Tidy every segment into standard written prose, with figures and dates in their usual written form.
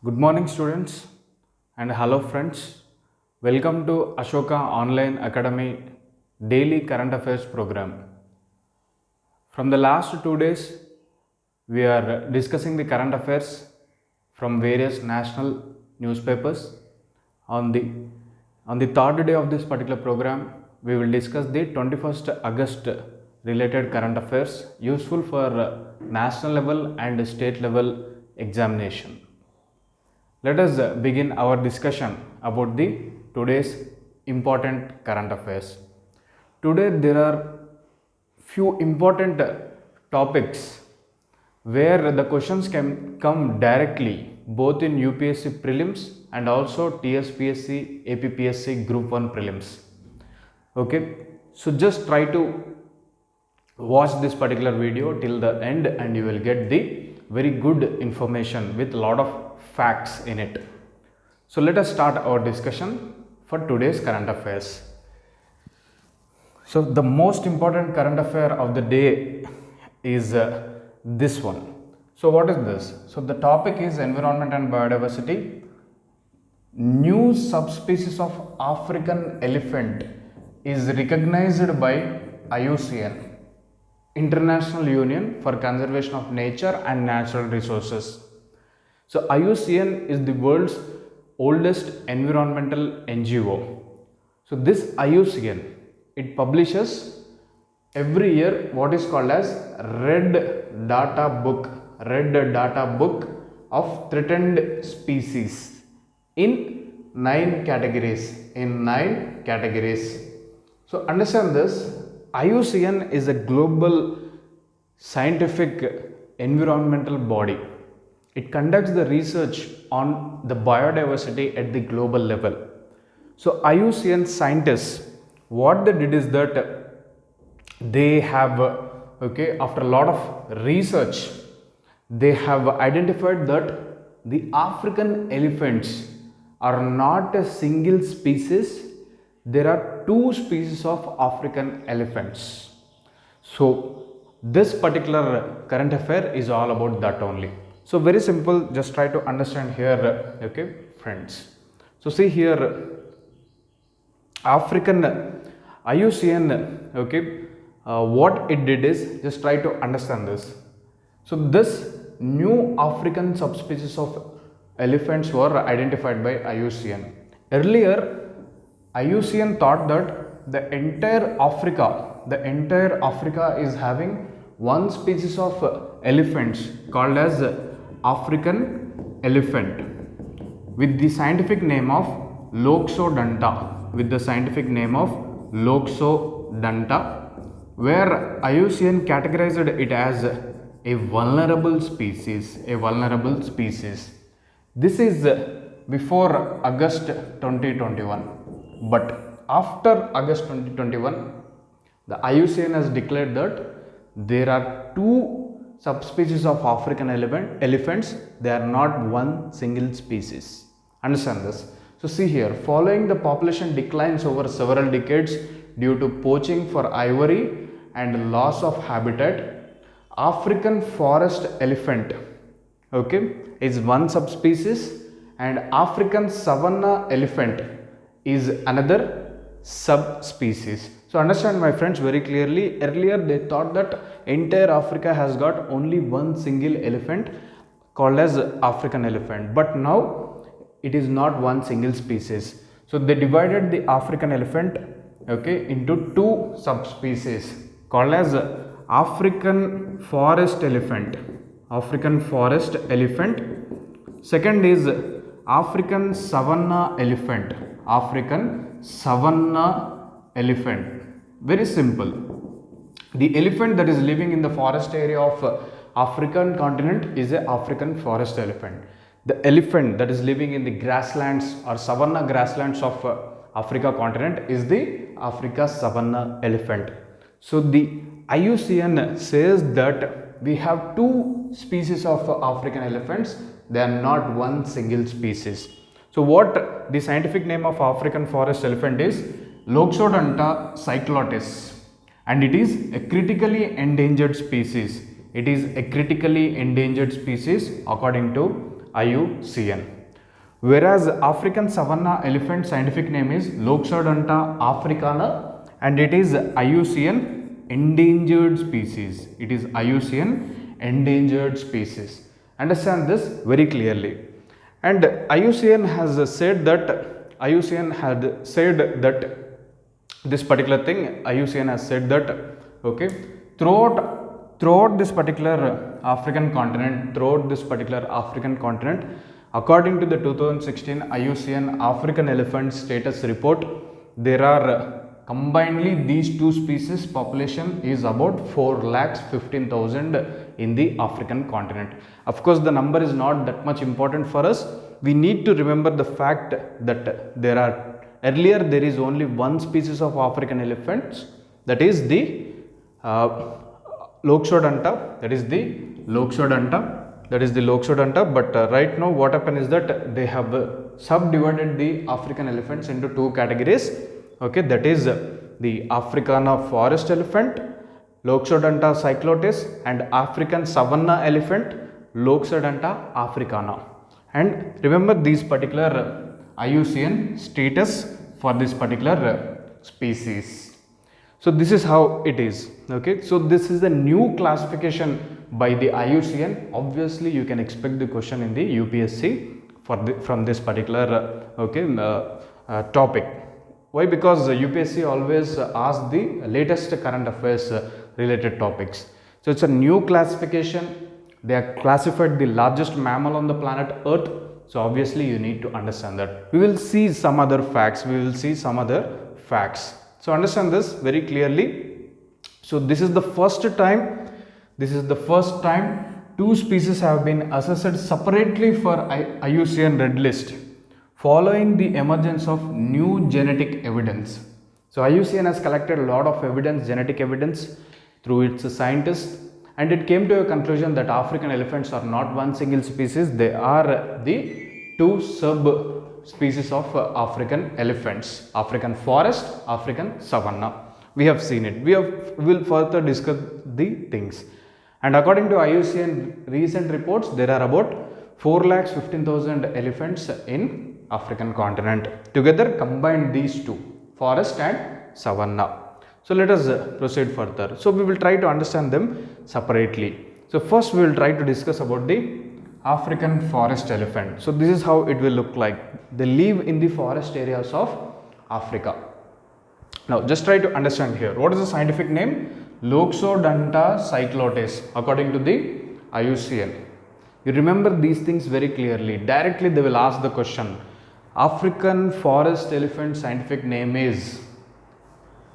Good morning, students, and hello, friends. Welcome to Ashoka Online Academy Daily Current Affairs Program. From the last 2 days, we are discussing the current affairs from various national newspapers. On the third day of this particular program, we will discuss the 21st August related current affairs useful for national level and state level examination. Let us begin our discussion about the today's important current affairs. Today there are few important topics where the questions can come directly both in UPSC prelims and also TSPSC, APPSC Group 1 prelims. Okay, so just try to watch this particular video till the end and you will get the very good information with a lot of facts in it. So let us start our discussion for today's current affairs. So the most important current affair of the day is this one. So what is this? So the topic is environment and biodiversity. New subspecies of African elephant is recognized by IUCN, International Union for Conservation of Nature and Natural Resources. So IUCN is the world's oldest environmental NGO. So this IUCN, it publishes every year what is called as red data book of threatened species in 9 categories. So understand this, IUCN is a global scientific environmental body. It conducts the research on the biodiversity at the global level. So IUCN scientists, what they did is that they have, after a lot of research, they have identified that the African elephants are not a single species. There are 2 species of African elephants. So this particular current affair is all about that only. So very simple, just try to understand here, okay friends. So see here, African IUCN, what it did is, just try to understand this. So this new African subspecies of elephants were identified by IUCN. Earlier, IUCN thought that the entire Africa is having one species of elephants called as African elephant with the scientific name of Loxodonta, where IUCN categorized it as a vulnerable species. This is before August 2021, but after August 2021, the IUCN has declared that there are 2 subspecies of African elephants. They are not one single species. Understand this. So see here, following the population declines over several decades due to poaching for ivory and loss of habitat, African forest elephant, is one subspecies, and African savanna elephant is another subspecies. So understand my friends very clearly, earlier they thought that entire Africa has got only one single elephant called as African elephant, but now it is not one single species. So they divided the African elephant into 2 subspecies called as African forest elephant. Second is African savanna elephant. Very simple. The elephant that is living in the forest area of African continent is a African forest elephant. The elephant that is living in the grasslands or savanna grasslands of Africa continent is the Africa savanna elephant. So the IUCN says that we have 2 species of African elephants. They are not one single species. So what the scientific name of African forest elephant is? Loxodonta cyclotis, and it is a critically endangered species. According to IUCN. Whereas African savanna elephant scientific name is Loxodonta africana and it is IUCN endangered species. It is IUCN endangered species. Understand this very clearly. And IUCN has said that this particular thing, IUCN has said that okay, throughout this particular African continent, according to the 2016 IUCN African elephant status report, there are combinedly these two species population is about 4,15,000 in the African continent. Of course, the number is not that much important for us. We need to remember the fact that there is only one species of African elephants, that is the Loxodonta, but right now what happened is that they have subdivided the African elephants into two categories, okay, that is the Africana forest elephant, Loxodonta cyclotes, and African savanna elephant, Loxodonta africana. And remember these particular IUCN status for this particular species. So this is how it is, okay. So this is the new classification by the IUCN. Obviously you can expect the question in the UPSC from this particular topic. Why? Because UPSC always asks the latest current affairs related topics. So it's a new classification. They are classified the largest mammal on the planet Earth. So obviously you need to understand that. We will see some other facts. So understand this very clearly. So this is the first time two species have been assessed separately for IUCN Red List following the emergence of new genetic evidence. So IUCN has collected a lot of evidence, genetic evidence through its scientists, and it came to a conclusion that African elephants are not one single species, they are the two subspecies of African elephants, African forest, African savanna. We have seen it. We will further discuss the things. And according to IUCN recent reports, there are about 4,15,000 elephants in African continent. Together combined these two, forest and savanna. So let us proceed further. So we will try to understand them separately. So first we will try to discuss about the African forest elephant. So this is how it will look like. They live in the forest areas of Africa. Now just try to understand here. What is the scientific name? Loxodonta cyclotes according to the IUCN. You remember these things very clearly. Directly they will ask the question. African forest elephant scientific name is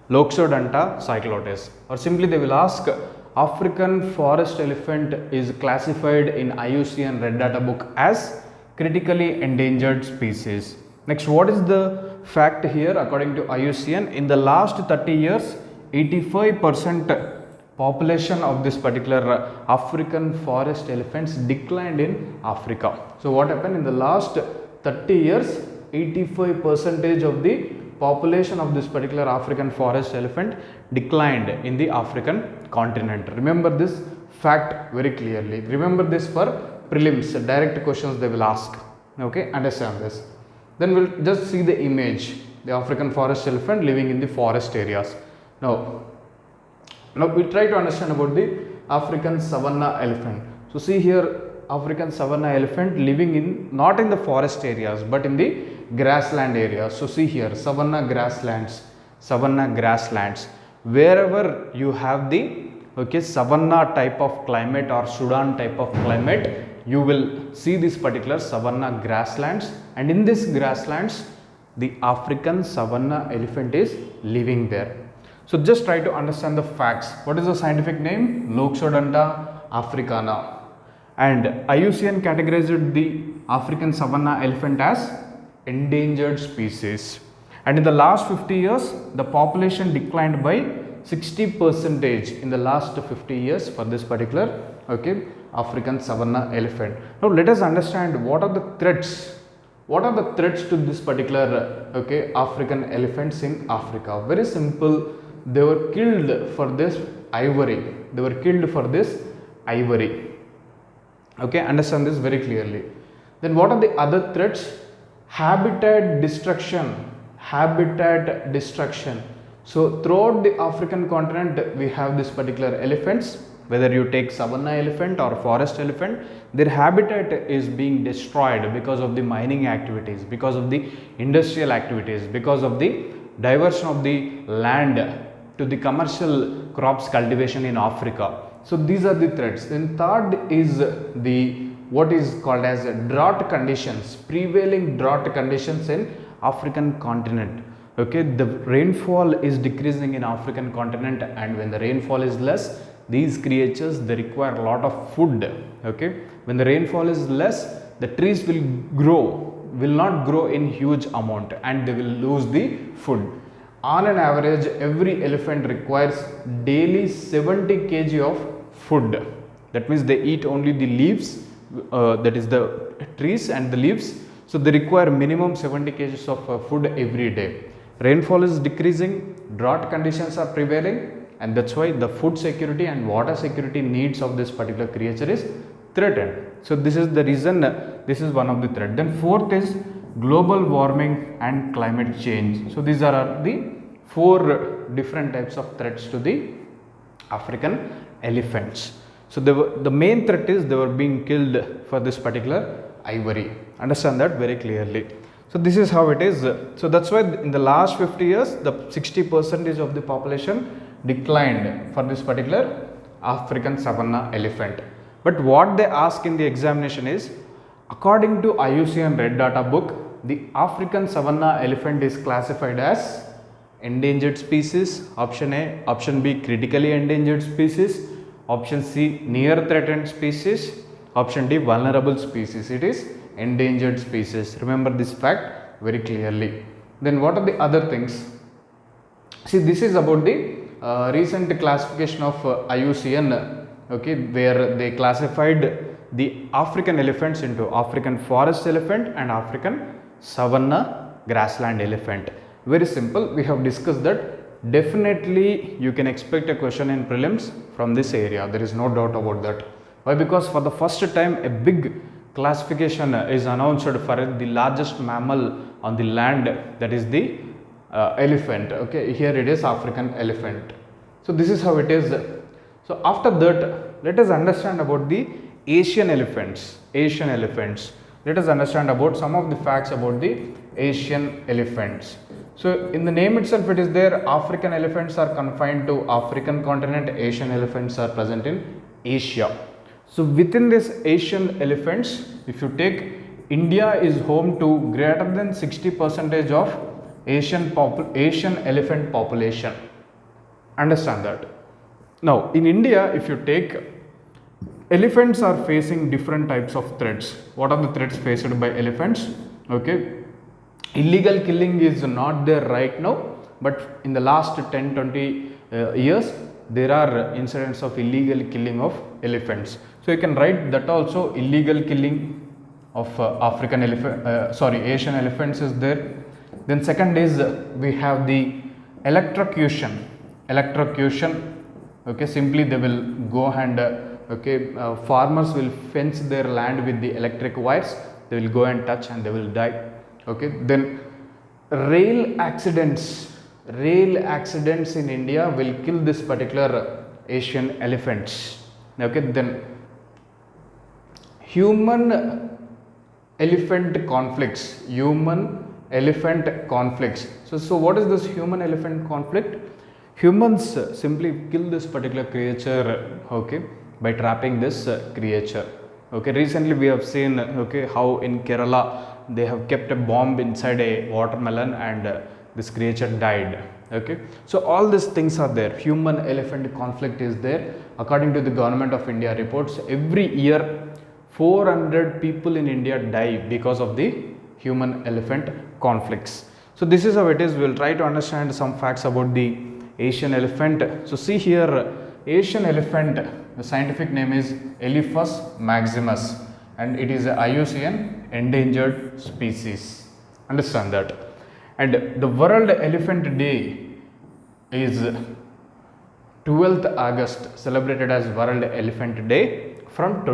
Loxodonta cyclotes, or simply they will ask African forest elephant is classified in IUCN Red Data Book as critically endangered species. Next, what is the fact here according to IUCN? In the last 30 years, 85% population of this particular African forest elephants declined in Africa. So what happened in the last 30 years? 85% of the population of this particular African forest elephant declined in the African continent. Remember this fact very clearly. Remember this for prelims, direct questions they will ask. Okay, understand this. Then we'll just see the image, the African forest elephant living in the forest areas. Now we try to understand about the African savanna elephant. So see here, African savanna elephant living in, not in the forest areas but in the grassland areas. So see here, savanna grasslands, wherever you have the savanna type of climate or Sudan type of climate, you will see this particular savanna grasslands, and in this grasslands the African savanna elephant is living there. So just try to understand the facts. What is the scientific name? Loxodonta africana, and IUCN categorized the African savanna elephant as endangered species, and in the last 50 years the population declined by 60% in the last 50 years for this particular African savanna elephant. Now let us understand what are the threats. What are the threats to this particular African elephants in Africa? Very simple. They were killed for this ivory. Okay, understand this very clearly. Then what are the other threats? Habitat destruction. Habitat destruction. So throughout the African continent, we have this particular elephants. Whether you take savanna elephant or forest elephant, their habitat is being destroyed because of the mining activities, because of the industrial activities, because of the diversion of the land to the commercial crops cultivation in Africa. So these are the threats. Then third is the what is called as drought conditions, prevailing drought conditions in African continent. Okay, the rainfall is decreasing in African continent, and when the rainfall is less, these creatures they require a lot of food. Okay, when the rainfall is less, the trees will not grow in huge amount, and they will lose the food. On an average, every elephant requires daily 70 kg of food. That means they eat only the leaves, that is the trees and the leaves. So they require minimum 70 kg of food every day. Rainfall is decreasing, drought conditions are prevailing, and that's why the food security and water security needs of this particular creature is threatened. So this is the reason, this is one of the threat. Then fourth is global warming and climate change. So these are the four different types of threats to the African elephants. So the main threat is they were being killed for this particular ivory. Understand that very clearly. So this is how it is. So that's why in the last 50 years, the 60% of the population declined for this particular African savanna elephant. But what they ask in the examination is, according to IUCN Red Data book, the African savanna elephant is classified as endangered species, option A, option B, critically endangered species, option C, near threatened species, option D, vulnerable species. It is endangered species. Remember this fact very clearly. Then what are the other things? See, this is about the recent classification of IUCN, okay, where they classified the African elephants into African forest elephant and African savanna grassland elephant. Very simple. We have discussed that. Definitely you can expect a question in prelims from this area. There is no doubt about that. Why? Because for the first time a big classification is announced for the largest mammal on the land, that is the elephant. Okay, here it is African elephant. So this is how it is. So after that, let us understand about the Asian elephants. Asian elephants. Let us understand about some of the facts about the Asian elephants. So in the name itself it is there, African elephants are confined to African continent, Asian elephants are present in Asia. So within this Asian elephants, if you take, India is home to greater than 60% of Asian elephant population. Understand that. Now in India, if you take, elephants are facing different types of threats. What are the threats faced by elephants? Okay, illegal killing is not there right now, but in the last 10-20 years there are incidents of illegal killing of elephants. So you can write that also, illegal killing of Asian elephants is there. Then second is we have the electrocution. Okay, simply they will go and farmers will fence their land with the electric wires. They will go and touch and they will die. Okay, then rail accidents in India will kill this particular Asian elephants. Okay, then human elephant conflicts. So what is this human elephant conflict? Humans simply kill this particular creature, okay, by trapping this creature. Okay, recently we have seen, okay, how in Kerala they have kept a bomb inside a watermelon and this creature died. Okay, so all these things are there. Human elephant conflict is there. According to the Government of India reports, every year 400 people in India die because of the human elephant conflicts. So this is how it is. We will try to understand some facts about the Asian elephant. So see here, Asian elephant, the scientific name is Elephas maximus and it is a IUCN endangered species. Understand that. And the World Elephant Day is 12th August, celebrated as World Elephant Day from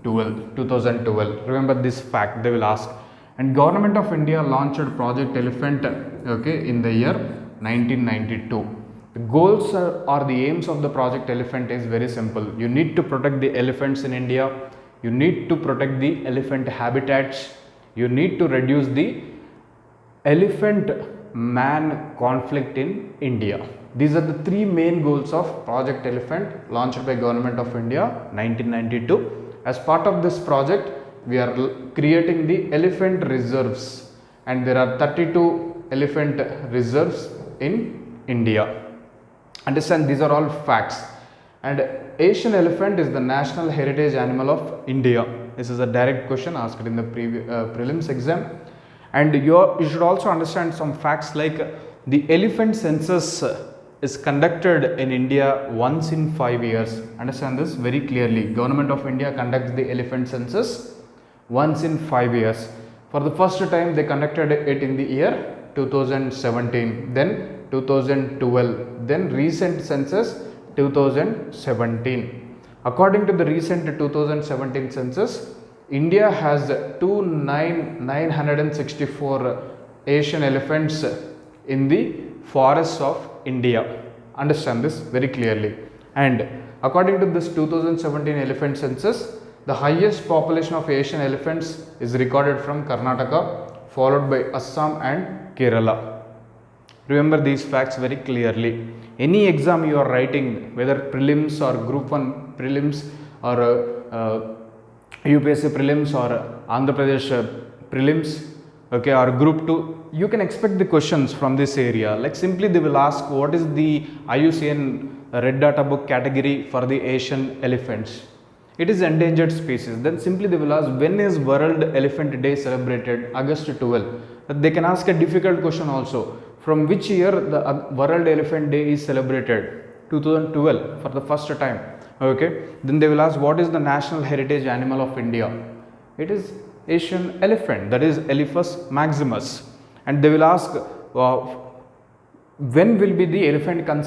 2012. Remember this fact, they will ask. And Government of India launched Project Elephant, okay, in the year 1992. The goals or the aims of the Project Elephant is very simple. You need to protect the elephants in India. You need to protect the elephant habitats. You need to reduce the elephant man conflict in India. These are the three main goals of Project Elephant launched by Government of India 1992. As part of this project, we are creating the elephant reserves, and there are 32 elephant reserves in India. Understand, these are all facts. And Asian elephant is the national heritage animal of India. This is a direct question asked in the prelims exam. And you should also understand some facts like the elephant census is conducted in India once in 5 years. Understand this very clearly. Government of India conducts the elephant census once in 5 years. For the first time they conducted it in the year 2017, then 2012, then recent census 2017. According to the recent 2017 census, India has 964 Asian elephants in the forests of India. Understand this very clearly. And according to this 2017 elephant census, the highest population of Asian elephants is recorded from Karnataka, followed by Assam and Kerala. Remember these facts very clearly. Any exam you are writing, whether prelims or group 1 prelims or UPSC prelims or Andhra Pradesh prelims, okay, or group 2, you can expect the questions from this area. Like simply they will ask what is the IUCN Red Data Book category for the Asian elephants. It is endangered species. Then simply they will ask when is World Elephant Day celebrated? August 12. They can ask a difficult question also. From which year the World Elephant Day is celebrated? 2012 for the first time. Okay. Then they will ask what is the national heritage animal of India? It is Asian elephant, that is Elephas maximus. And they will ask when will be the elephant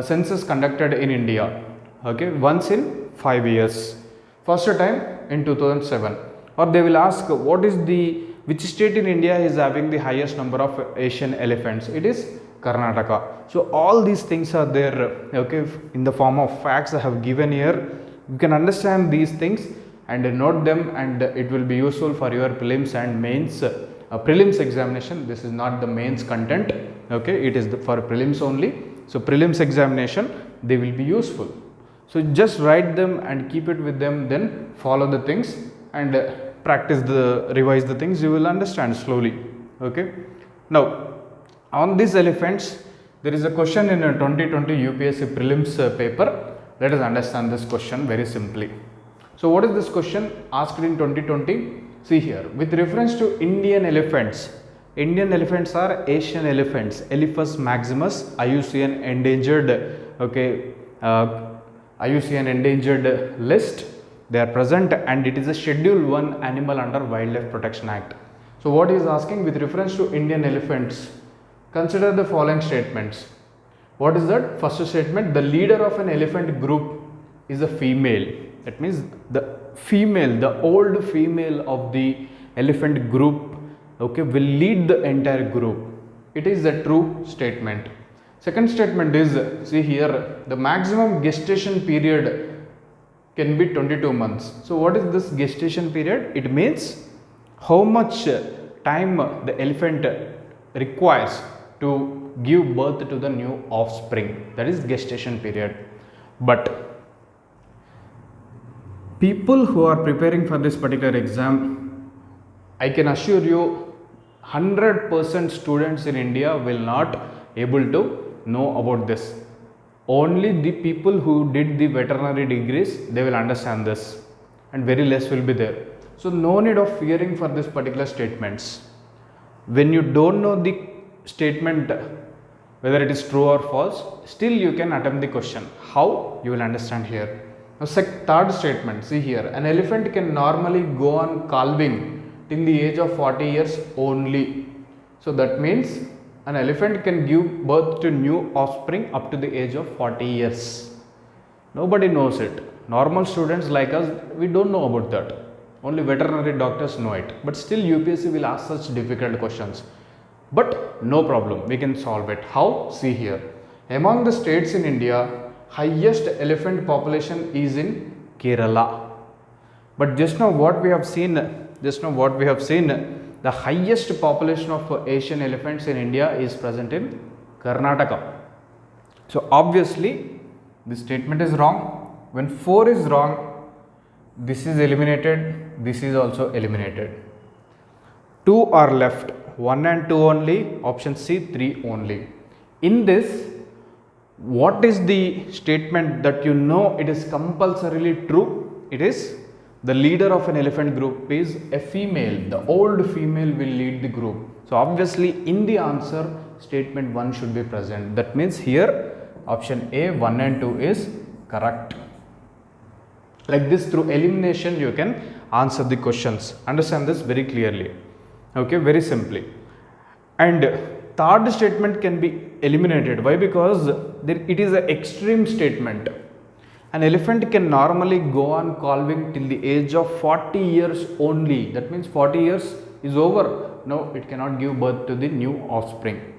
census conducted in India? Okay, once in 5 years. First time in 2007. Or they will ask which state in India is having the highest number of Asian elephants? It is Karnataka. So all these things are there, okay, in the form of facts I have given here. You can understand these things and note them, and it will be useful for your prelims and mains. Prelims examination, this is not the mains content, okay, it is for prelims only. So prelims examination, they will be useful. So just write them and keep it with them, then follow the things and revise the things, you will understand slowly. Okay. Now on these elephants, there is a question in a 2020 UPSC prelims paper. Let us understand this question very simply. So what is this question asked in 2020? See here, with reference to Indian elephants are Asian elephants, Elephas maximus, IUCN endangered, okay, IUCN endangered list. They are present, and it is a Schedule 1 animal under Wildlife Protection Act. So what he is asking, with reference to Indian elephants, consider the following statements. What is that? First statement, the leader of an elephant group is a female. That means the old female of the elephant group, okay, will lead the entire group. It is a true statement. Second statement is, see here, the maximum gestation period can be 22 months. So what is this gestation period? It means how much time the elephant requires to give birth to the new offspring. That is gestation period. But people who are preparing for this particular exam, I can assure you 100% students in India will not able to know about this. Only the people who did the veterinary degrees, they will understand this, and very less will be there. So no need of fearing for this particular statements. When you don't know the statement whether it is true or false, still you can attempt the question. How? You will understand here. Now third statement, see here, an elephant can normally go on calving till the age of 40 years only. So that means an elephant can give birth to new offspring up to the age of 40 years. Nobody knows it. Normal students like us, we don't know about that. Only veterinary doctors know it. But still UPSC will ask such difficult questions. But no problem, we can solve it. How? See here. Among the states in India, highest elephant population is in Kerala. But just now what we have seen, the highest population of Asian elephants in India is present in Karnataka. So obviously this statement is wrong. When 4 is wrong, this is eliminated, this is also eliminated. 2 are left, 1 and 2 only, option C 3 only. In this, what is the statement that you know it is compulsorily true? It is the leader of an elephant group is a female, the old female will lead the group. So obviously in the answer statement 1 should be present. That means here option A 1 and 2 is correct. Like this, through elimination you can answer the questions. Understand this very clearly. Okay, very simply. And third statement can be eliminated. Why? Because it is an extreme statement. An elephant can normally go on calving till the age of 40 years only. That means 40 years is over. No, it cannot give birth to the new offspring.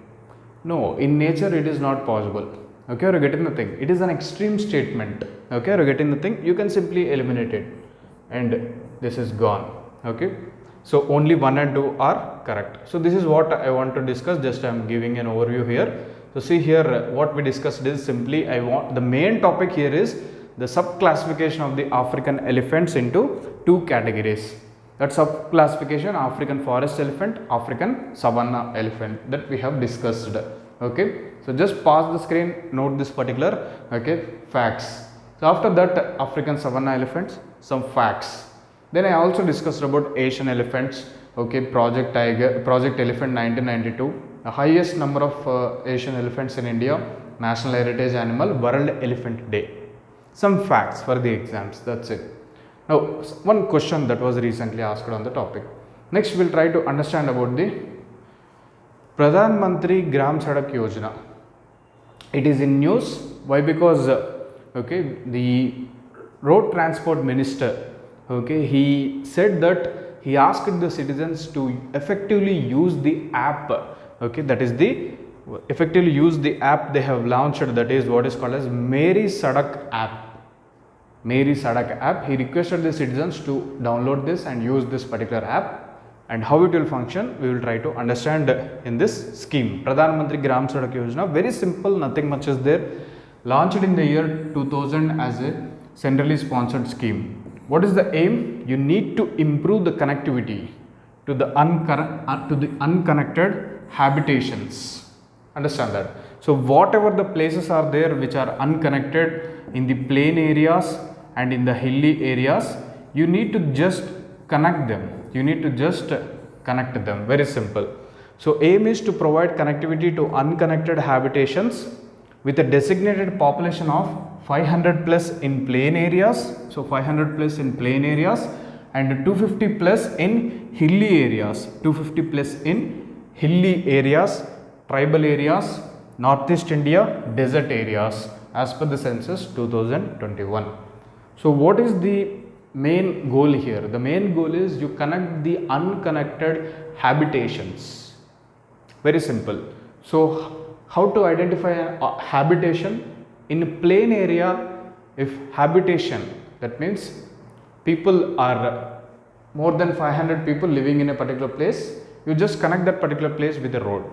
No, in nature it is not possible. Okay, you are getting the thing. It is an extreme statement. Okay, you are getting the thing. You can simply eliminate it and this is gone. Okay, so only 1 and 2 are correct. So this is what I want to discuss. Just I am giving an overview here. So see here, what we discussed is simply the main topic here is the sub-classification of the African elephants into 2 categories. That sub-classification, African forest elephant, African savanna elephant, that we have discussed. Okay, so just pause the screen, note this particular, okay, facts. So after that, African savanna elephants, some facts. Then I also discussed about Asian elephants. Okay, Project Elephant 1992, the highest number of Asian elephants in India, National Heritage Animal, World Elephant Day. Some facts for the exams, that's it. Now, one question that was recently asked on the topic. Next, we will try to understand about the Pradhan Mantri Gram Sadak Yojana. It is in news. Why? Because okay, the road transport minister, okay, he said that he asked the citizens to effectively use the app. Okay, that is the effectively use the app they have launched, that is what is called as Meri Sadak app. Meri Sadak app. He requested the citizens to download this and use this particular app. And how it will function, we will try to understand in this scheme. Pradhan Mantri Gram Sadak Yojana, very simple, nothing much is there. Launched in the year 2000 as a centrally sponsored scheme. What is the aim? You need to improve the connectivity to the unconnected habitations. Understand that. So whatever the places are there which are unconnected in the plain areas and in the hilly areas, you need to just connect them. Very simple. So aim is to provide connectivity to unconnected habitations with a designated population of 500 plus in plain areas. So 500 plus in plain areas and 250 plus in hilly areas. 250 plus in hilly areas, tribal areas, Northeast India, desert areas as per the census 2021. So what is the main goal here? The main goal is you connect the unconnected habitations. Very simple. So how to identify a habitation? In a plain area, if habitation, that means people are more than 500 people living in a particular place, you just connect that particular place with a road.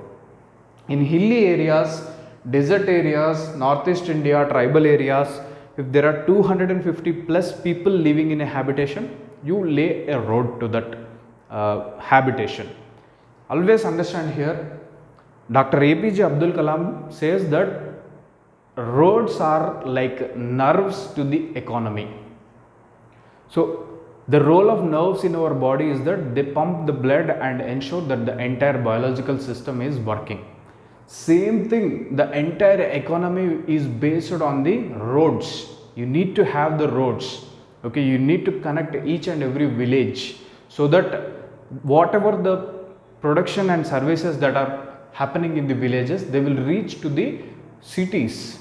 In hilly areas, desert areas, Northeast India, tribal areas, if there are 250 plus people living in a habitation, you lay a road to that habitation. Always understand here, Dr. APJ Abdul Kalam says that roads are like nerves to the economy. So the role of nerves in our body is that they pump the blood and ensure that the entire biological system is working. Same thing, the entire economy is based on the roads. You need to have the roads. Okay, you need to connect each and every village so that whatever the production and services that are happening in the villages, they will reach to the cities.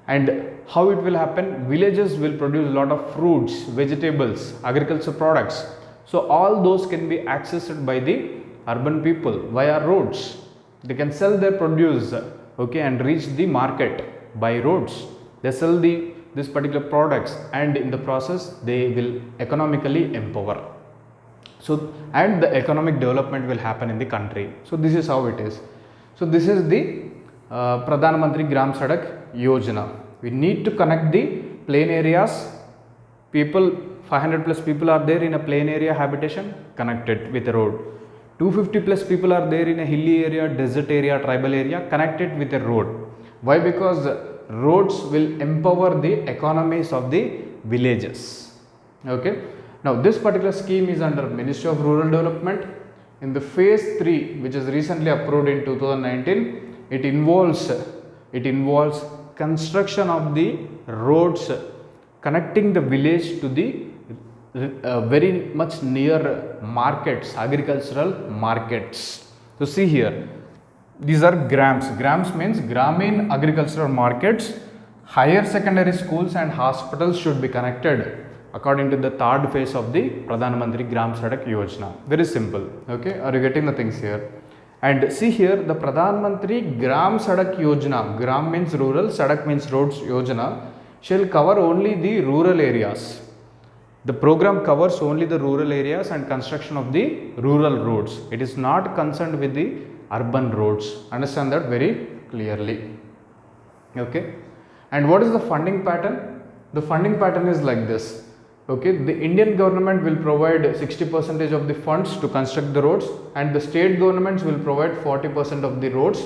And how it will happen? Villages will produce a lot of fruits, vegetables, agriculture products. So all those can be accessed by the urban people via roads. They can sell their produce, okay, and reach the market by roads. They sell this particular products, and in the process they will economically empower. So, and the economic development will happen in the country. So this is how it is. So this is the Pradhan Mantri Gram Sadak Yojana. We need to connect the plain areas. People, 500 plus people are there in a plain area habitation, connected with a road. 250 plus people are there in a hilly area, desert area, tribal area, connected with a road. Why? Because roads will empower the economies of the villages. Okay. Now this particular scheme is under Ministry of Rural Development. In the phase 3, which is recently approved in 2019, it involves construction of the roads connecting the village to the very much near markets, agricultural markets. So see here, these are grams. Grams means Gramin agricultural markets. Higher secondary schools and hospitals should be connected according to the third phase of the Pradhan Mantri Gram Sadak Yojana. Very simple. Okay, are you getting the things here? And see here, the Pradhan Mantri Gram Sadak Yojana, Gram means rural, Sadak means roads, Yojana, shall cover only the rural areas. The program covers only the rural areas and construction of the rural roads. It is not concerned with the urban roads. Understand that very clearly. Okay. And what is the funding pattern? The funding pattern is like this. Okay, the Indian government will provide 60% of the funds to construct the roads, and the state governments will provide 40% of the roads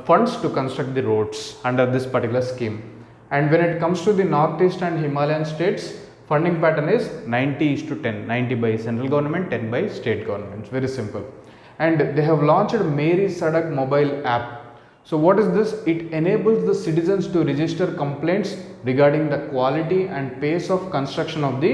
funds to construct the roads under this particular scheme. And when it comes to the northeast and Himalayan states, funding pattern is 90:10, 90 by central government, 10 by state governments. Very simple. And they have launched Meri Sadak mobile app. So what is this? It enables the citizens to register complaints regarding the quality and pace of construction of the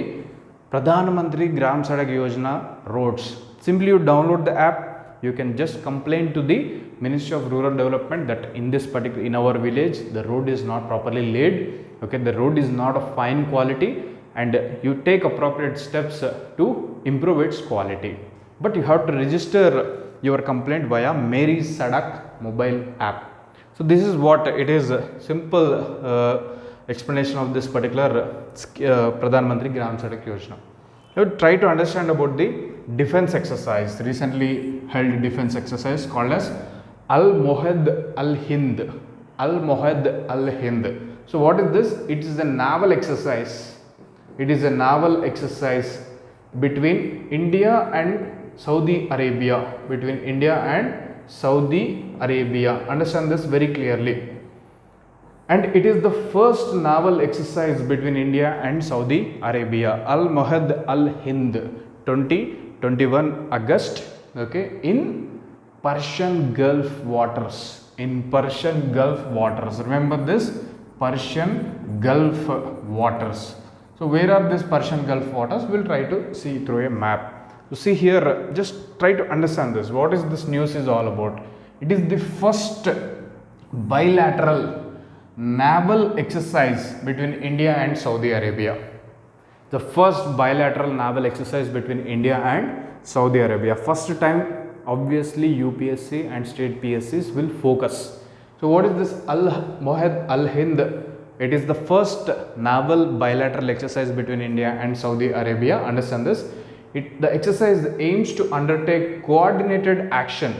Pradhan Mantri Gram Sadak Yojana roads. Simply you download the app, you can just complain to the Ministry of Rural Development that in our village the road is not properly laid, okay, the road is not of fine quality, and you take appropriate steps to improve its quality. But you have to register your complaint via Meri Sadak mobile app. So this is what it is, simple explanation of this particular Pradhan Mantri Gram Sadak Yojana. Now try to understand about the defense exercise, recently held defense exercise called as Al-Mohad Al-Hind. Al-Mohad Al-Hind. So what is this? It is a naval exercise. It is a naval exercise between India and Saudi Arabia. Between India and Saudi Arabia. Understand this very clearly. And it is the first naval exercise between India and Saudi Arabia. Al-Mohad Al-Hind, 21 August, okay, in Persian Gulf waters. In Persian Gulf waters. Remember this? Persian Gulf waters. So where are these Persian Gulf waters? We'll try to see through a map. So see here, just try to understand this. What is this news is all about? It is the first bilateral naval exercise between India and Saudi Arabia. The first bilateral naval exercise between India and Saudi Arabia. First time, obviously UPSC and state PSCs will focus. So what is this Al-Mohad Al-Hind? It is the first naval bilateral exercise between India and Saudi Arabia. Understand this? The exercise aims to undertake coordinated action,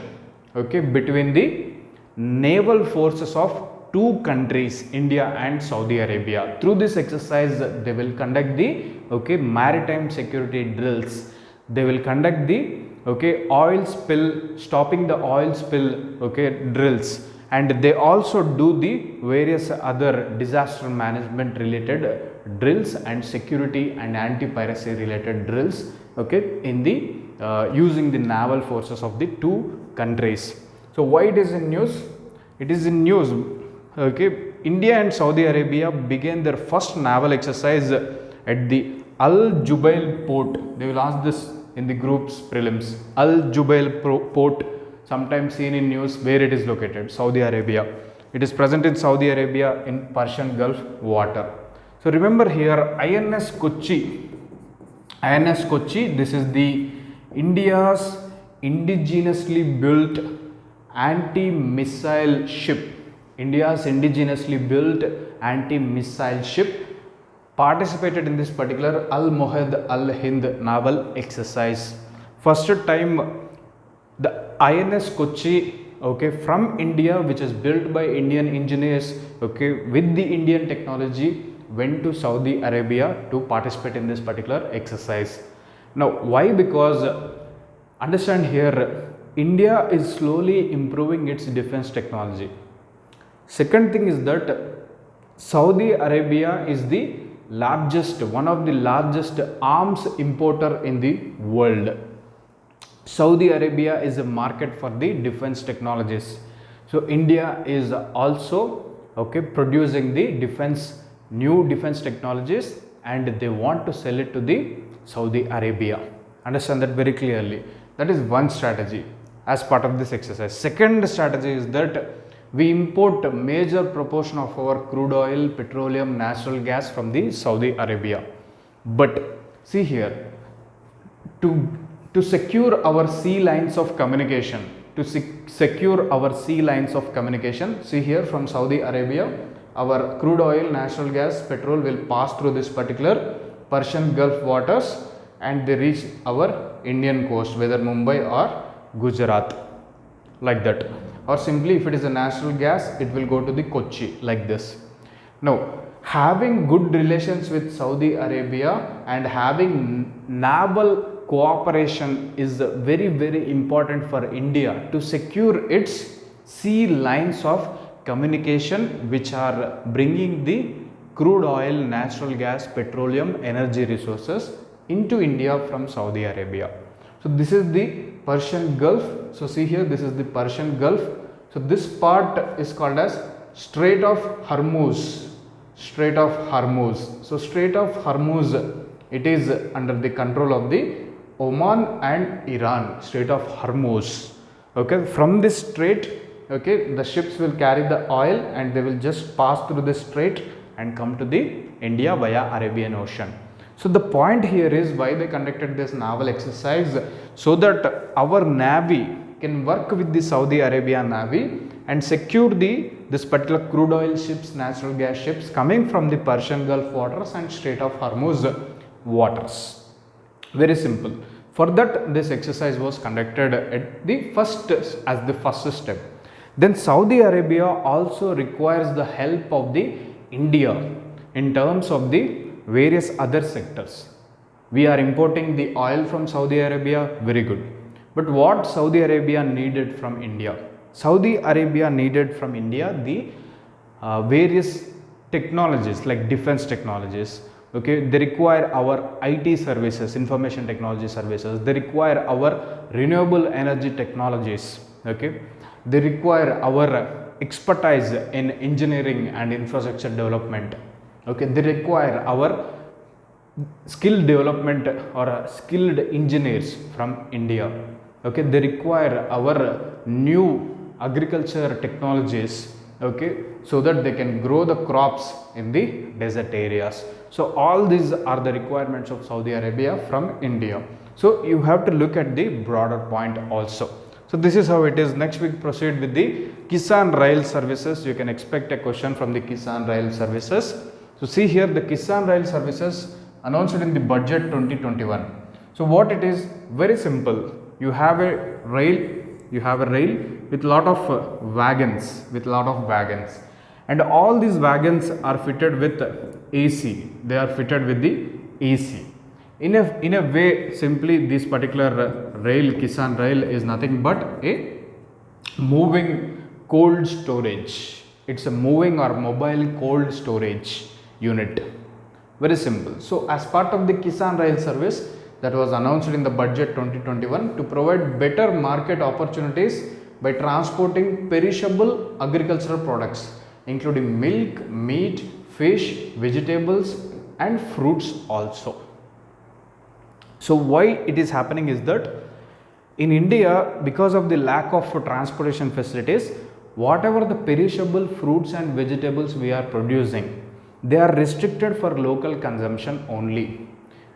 okay, between the naval forces of two countries, India and Saudi Arabia. Through this exercise, they will conduct the maritime security drills. They will conduct the oil spill, stopping the oil spill drills, and they also do the various other disaster management related drills and security and anti-piracy related drills, in the using the naval forces of the two countries. So why it is in news? It is in news, India and Saudi Arabia began their first naval exercise at the Al Jubail port. They will ask this in the group's prelims. Al Jubail port, sometimes seen in news, where it is located, Saudi Arabia. It is present in Saudi Arabia in Persian Gulf water. So remember here INS Kochi. INS Kochi, this is the India's indigenously built anti-missile ship. India's indigenously built anti-missile ship participated in this particular Al Mohad Al Hind naval exercise. First time the INS Kochi, okay, from India, which is built by Indian engineers, okay, with the Indian technology, went to Saudi Arabia to participate in this particular exercise. Now why? Because understand here, India is slowly improving its defense technology. Second thing is that Saudi Arabia is the largest, one of the largest arms importer in the world. Saudi Arabia is a market for the defense technologies. So India is also, okay, producing the new defense technologies, and they want to sell it to the Saudi Arabia. Understand that very clearly. That is one strategy as part of this exercise. Second strategy is that we import a major proportion of our crude oil, petroleum, natural gas from the Saudi Arabia. But see here, to secure our sea lines of communication, see here from Saudi Arabia, our crude oil, natural gas, petrol will pass through this particular Persian Gulf waters and they reach our Indian coast, whether Mumbai or Gujarat, like that. Or simply if it is a natural gas, it will go to the Kochi, like this. Now, having good relations with Saudi Arabia and having naval cooperation is very, very important for India to secure its sea lines of communication, which are bringing the crude oil, natural gas, petroleum, energy resources into India from Saudi Arabia. So this is the Persian Gulf. So see here, this is the Persian Gulf. So this part is called as Strait of Hormuz. Strait of Hormuz. So Strait of Hormuz, it is under the control of the Oman and Iran. Strait of Hormuz. Okay, from this strait, okay, the ships will carry the oil and they will just pass through the strait and come to the India via Arabian Ocean. So the point here is why they conducted this naval exercise, so that our navy can work with the Saudi Arabia navy and secure this particular crude oil ships, natural gas ships coming from the Persian Gulf waters and Strait of Hormuz waters. Very simple. For that, this exercise was conducted at the first step. Then Saudi Arabia also requires the help of the India in terms of the various other sectors. We are importing the oil from Saudi Arabia, very good. But what Saudi Arabia needed from India? Saudi Arabia needed from India the various technologies like defense technologies. Okay, they require our IT services, information technology services. They require our renewable energy technologies. Okay, they require our expertise in engineering and infrastructure development. Okay, they require our skill development or skilled engineers from India. Okay, they require our new agriculture technologies, okay, so that they can grow the crops in the desert areas. So all these are the requirements of Saudi Arabia from India. So you have to look at the broader point also. So this is how it is. Next we proceed with the Kisan rail services. You can expect a question from the Kisan rail services. So see here, the Kisan rail services announced in the budget 2021. So what it is, very simple. You have a rail with lot of wagons, and all these wagons are fitted with AC. They are fitted with the AC. In a way, simply this particular rail, Kisan rail, is nothing but a moving cold storage. It's a moving or mobile cold storage unit. Very simple. So as part of the Kisan rail service that was announced in the budget 2021 to provide better market opportunities by transporting perishable agricultural products including milk, meat, fish, vegetables and fruits also. So why it is happening is that in India, because of the lack of transportation facilities, whatever the perishable fruits and vegetables we are producing, they are restricted for local consumption only.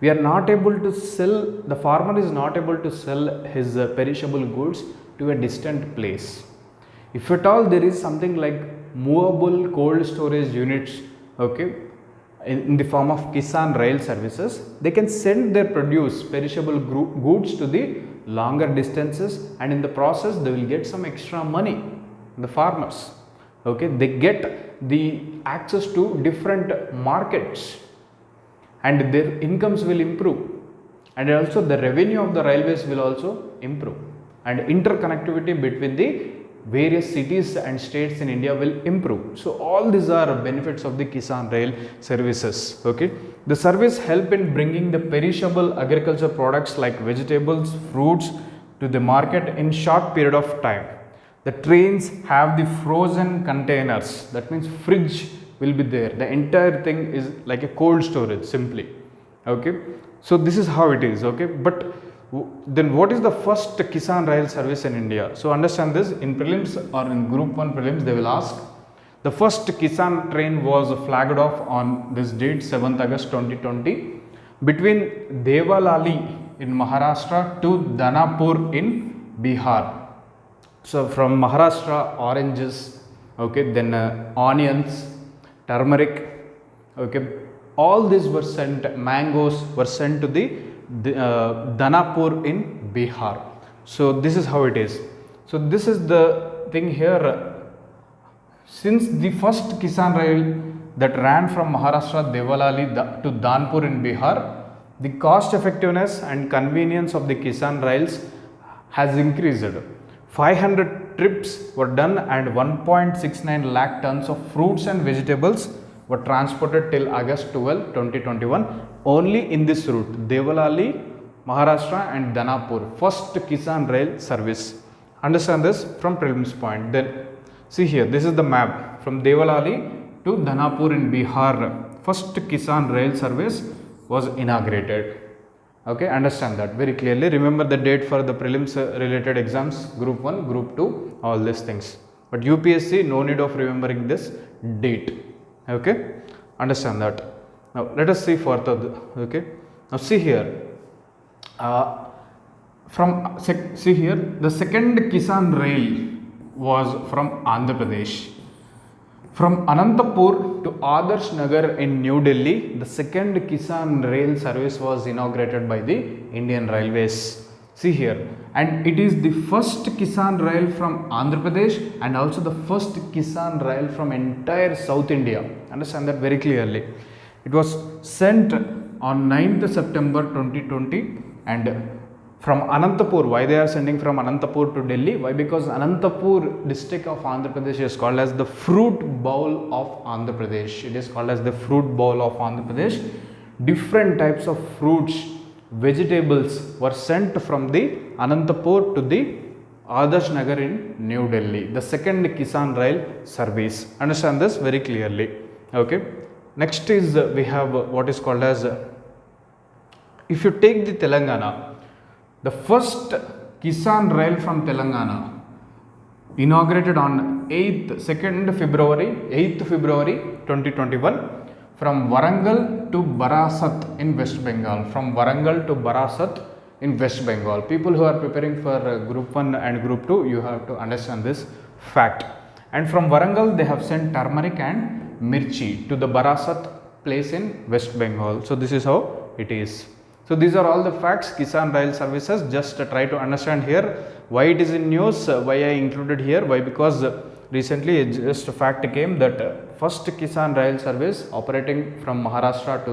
We are not able to sell, the farmer is not able to sell his perishable goods to a distant place. If at all there is something like movable cold storage units, okay, in the form of Kisan rail services, they can send their produce perishable goods to the longer distances, and in the process they will get some extra money, the farmers, okay, they get the access to different markets and their incomes will improve, and also the revenue of the railways will also improve, and interconnectivity between the various cities and states in India will improve. So all these are benefits of the Kisan rail services. Okay, the service help in bringing the perishable agriculture products like vegetables, fruits to the market in short period of time. The trains have the frozen containers, that means fridge will be there, the entire thing is like a cold storage simply. Okay, so this is how it is. Okay, but then what is the first Kisan rail service in India? So understand this, in prelims or in group 1 prelims they will ask, the first Kisan train was flagged off on this date 7th August 2020 between Devalali in Maharashtra to Danapur in Bihar. So from Maharashtra, oranges, okay, then onions, turmeric, okay, all these were sent, mangoes were sent to the Danapur in Bihar. So this is how it is. So this is the thing here. Since the first Kisan rail that ran from Maharashtra Devalali to Danpur in Bihar, the cost effectiveness and convenience of the Kisan rails has increased. 500 trips were done and 1.69 lakh tons of fruits and vegetables were transported till August 12, 2021 only in this route, Devalali, Maharashtra and Danapur, first Kisan rail service. Understand this from prelims point. Then see here, this is the map from Devalali to Danapur in Bihar, first Kisan rail service was inaugurated. Okay, understand that very clearly. Remember the date for the prelims related exams, group 1, group 2, all these things. But UPSC, no need of remembering this date. Okay, understand that. Now let us see further. Okay, now see here, see here, the second Kisan rail was from Andhra Pradesh. From Anantapur to Adarsh Nagar in New Delhi, the second Kisan rail service was inaugurated by the Indian Railways. See here, and it is the first Kisan rail from Andhra Pradesh and also the first Kisan rail from entire South India. Understand that very clearly. It was sent on 9th September 2020 and from Anantapur. Why they are sending from Anantapur to Delhi? Why? Because Anantapur district of Andhra Pradesh is called as the fruit bowl of Andhra Pradesh. It is called as the fruit bowl of Andhra Pradesh. Different types of fruits, vegetables were sent from the Anantapur to the Adarsh Nagar in New Delhi, the second Kisan rail service. Understand this very clearly. Okay. Next is we have what is called as, if you take the Telangana, the first Kisan rail from Telangana inaugurated on 8th February 2021 from Warangal to Barasat in West Bengal. From Warangal to Barasat in West Bengal. People who are preparing for group 1 and group 2, you have to understand this fact. And from Warangal they have sent turmeric and mirchi to the Barasat place in West Bengal. So this is how it is. So these are all the facts, Kisan rail services. Just try to understand here why it is in news, why I included here. Why? Because recently just a fact came that first Kisan rail service operating from Maharashtra to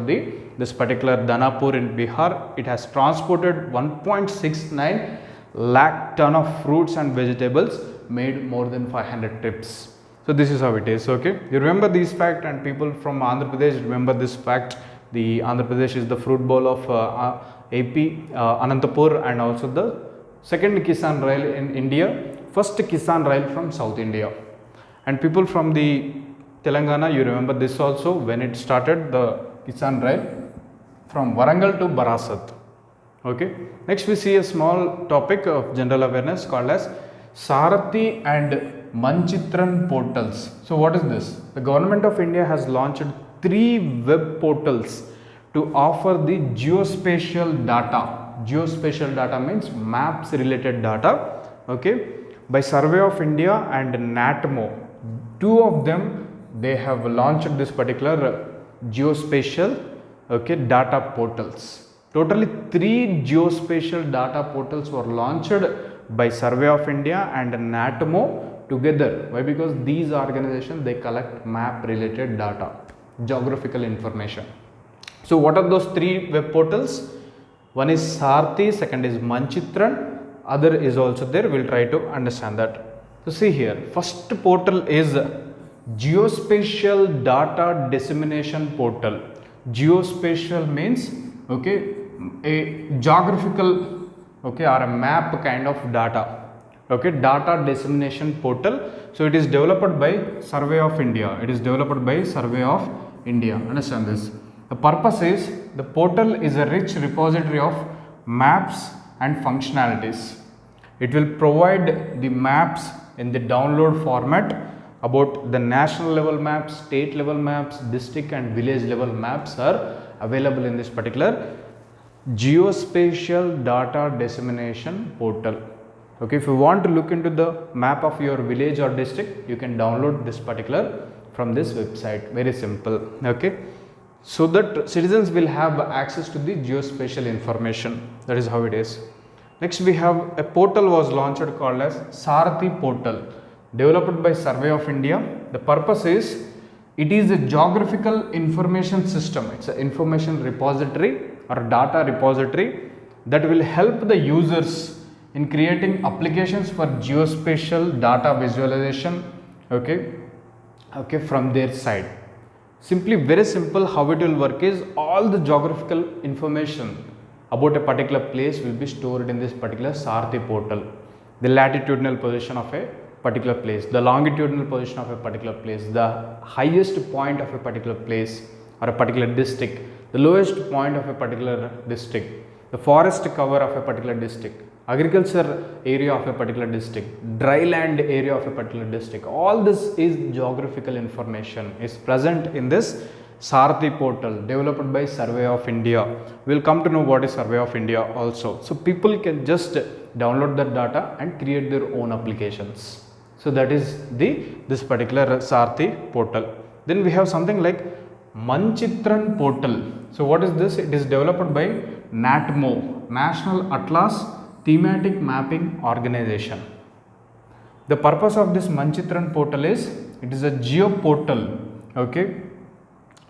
this particular Danapur in Bihar, it has transported 1.69 lakh ton of fruits and vegetables, made more than 500 trips. So this is how it is. Okay, you remember these fact, and people from Andhra Pradesh remember this fact. The Andhra Pradesh is the fruit bowl of AP, Anantapur, and also the second Kisan rail in India, first Kisan rail from South India. And people from the Telangana, you remember this also, when it started, the Kisan rail from Warangal to Barasat. Okay. Next we see a small topic of general awareness called as Sarthi and Manchithran portals. So what is this? The government of India has launched 3 web portals to offer the geospatial data. Geospatial data means maps related data, okay, by Survey of India and NATMO. 2 of them, they have launched this particular geospatial, okay, data portals. Totally 3 geospatial data portals were launched by Survey of India and NATMO together. Why? Because these organizations, they collect map related data, geographical information. So what are those 3 web portals? One is Sarthi, second is Manchitran, other is also there. We'll try to understand that. So see here, first portal is Geospatial Data Dissemination Portal. Geospatial means, okay, a geographical, okay, or a map kind of data, okay, data dissemination portal. So it is developed by Survey of India. It is developed by Survey of India. Understand this. The purpose is, the portal is a rich repository of maps and functionalities. It will provide the maps in the download format about the national level maps, state level maps, district and village level maps are available in this particular Geospatial Data Dissemination Portal. Okay, if you want to look into the map of your village or district, you can download this particular from this website. Very simple. Okay, so that citizens will have access to the geospatial information. That is how it is. Next, we have a portal was launched called as Sarti Portal, developed by Survey of India. The purpose is, it is a geographical information system. It's an information repository or data repository that will help the users in creating applications for geospatial data visualization, okay, from their side. Simply, very simple, how it will work is, all the geographical information about a particular place will be stored in this particular Sarthi portal. The latitudinal position of a particular place, the longitudinal position of a particular place, the highest point of a particular place or a particular district, the lowest point of a particular district, the forest cover of a particular district, agriculture area of a particular district, dry land area of a particular district. All this is geographical information is present in this Sarthi portal developed by Survey of India. We will come to know what is Survey of India also. So people can just download that data and create their own applications. So that is this particular Sarthi portal. Then we have something like Manchithran Portal. So what is this? It is developed by NATMO, National Atlas Thematic Mapping Organization. The purpose of this Manchithran portal is, it is a geo portal, okay,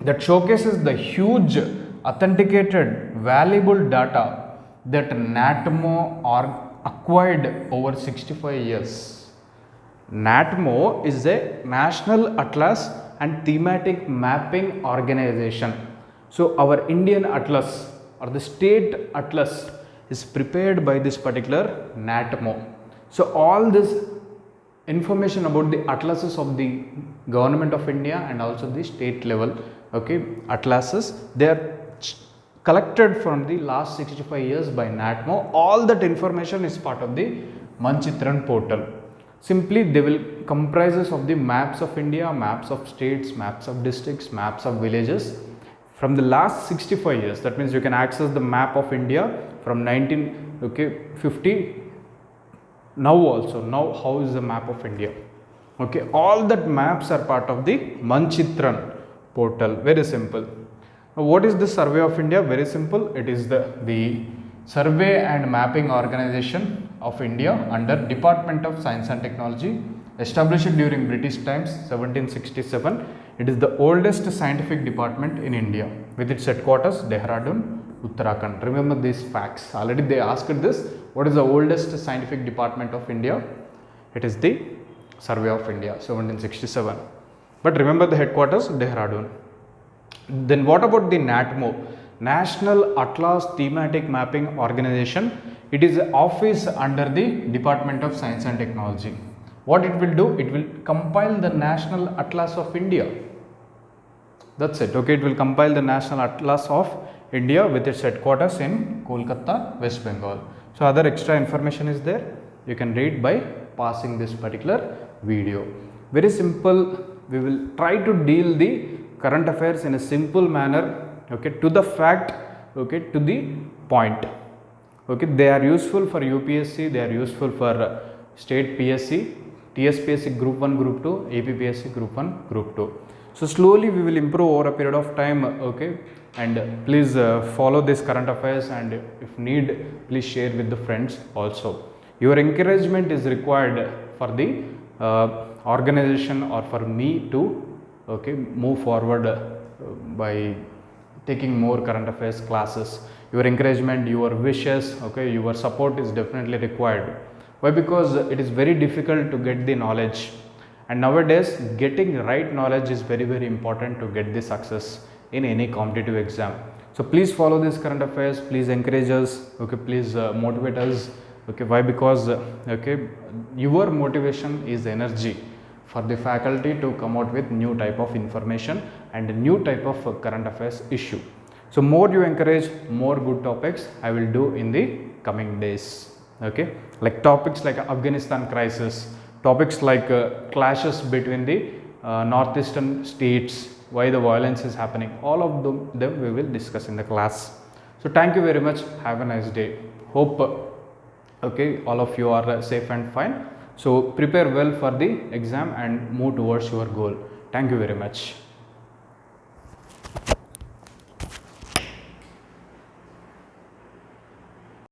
that showcases the huge authenticated valuable data that NATMO acquired over 65 years. NATMO is a National Atlas and Thematic Mapping Organization. So our Indian Atlas or the state Atlas is prepared by this particular NATMO. So all this information about the atlases of the government of India and also the state level, okay, atlases, they are collected from the last 65 years by NATMO. All that information is part of the Manchithran portal. Simply they will comprises of the maps of India, maps of states, maps of districts, maps of villages from the last 65 years. That means you can access the map of India from 1950 now also. Now how is the map of India? Okay, all that maps are part of the Manchithran portal. Very simple. Now what is the Survey of India? Very simple. It is the Survey and Mapping Organization of India under Department of Science and Technology, established during British times 1767. It is the oldest scientific department in India with its headquarters Dehradun, Uttarakhand. Remember these facts. Already they asked this. What is the oldest scientific department of India? It is the Survey of India, 1767. But remember the headquarters Dehradun. Then what about the NATMO, National Atlas Thematic Mapping Organization? It is an office under the Department of Science and Technology. What it will do? It will compile the National Atlas of India. That's it. Okay, it will compile the National Atlas of India with its headquarters in Kolkata, West Bengal. So other extra information is there. You can read by passing this particular video. Very simple. We will try to deal the current affairs in a simple manner, okay, to the fact, okay, to the point. Okay, they are useful for UPSC, they are useful for state PSC, TSPSC group 1, group 2, APPSC group 1, group 2. So slowly we will improve over a period of time, okay, and please follow this current affairs, and if need, please share with the friends also. Your encouragement is required for the organization or for me to, okay, move forward by taking more current affairs classes. Your encouragement, your wishes, okay, your support is definitely required. Why? Because it is very difficult to get the knowledge, and nowadays getting right knowledge is very, very important to get the success in any competitive exam. So please follow this current affairs, please encourage us, okay, please motivate us, okay. Why? Because okay, your motivation is energy for the faculty to come out with new type of information and new type of current affairs issue. So more you encourage, more good topics I will do in the coming days, okay, like topics like Afghanistan crisis, topics like clashes between the northeastern states, why the violence is happening, all of them we will discuss in the class. So thank you very much, have a nice day. Hope okay, all of you are safe and fine. So prepare well for the exam and move towards your goal. Thank you very much.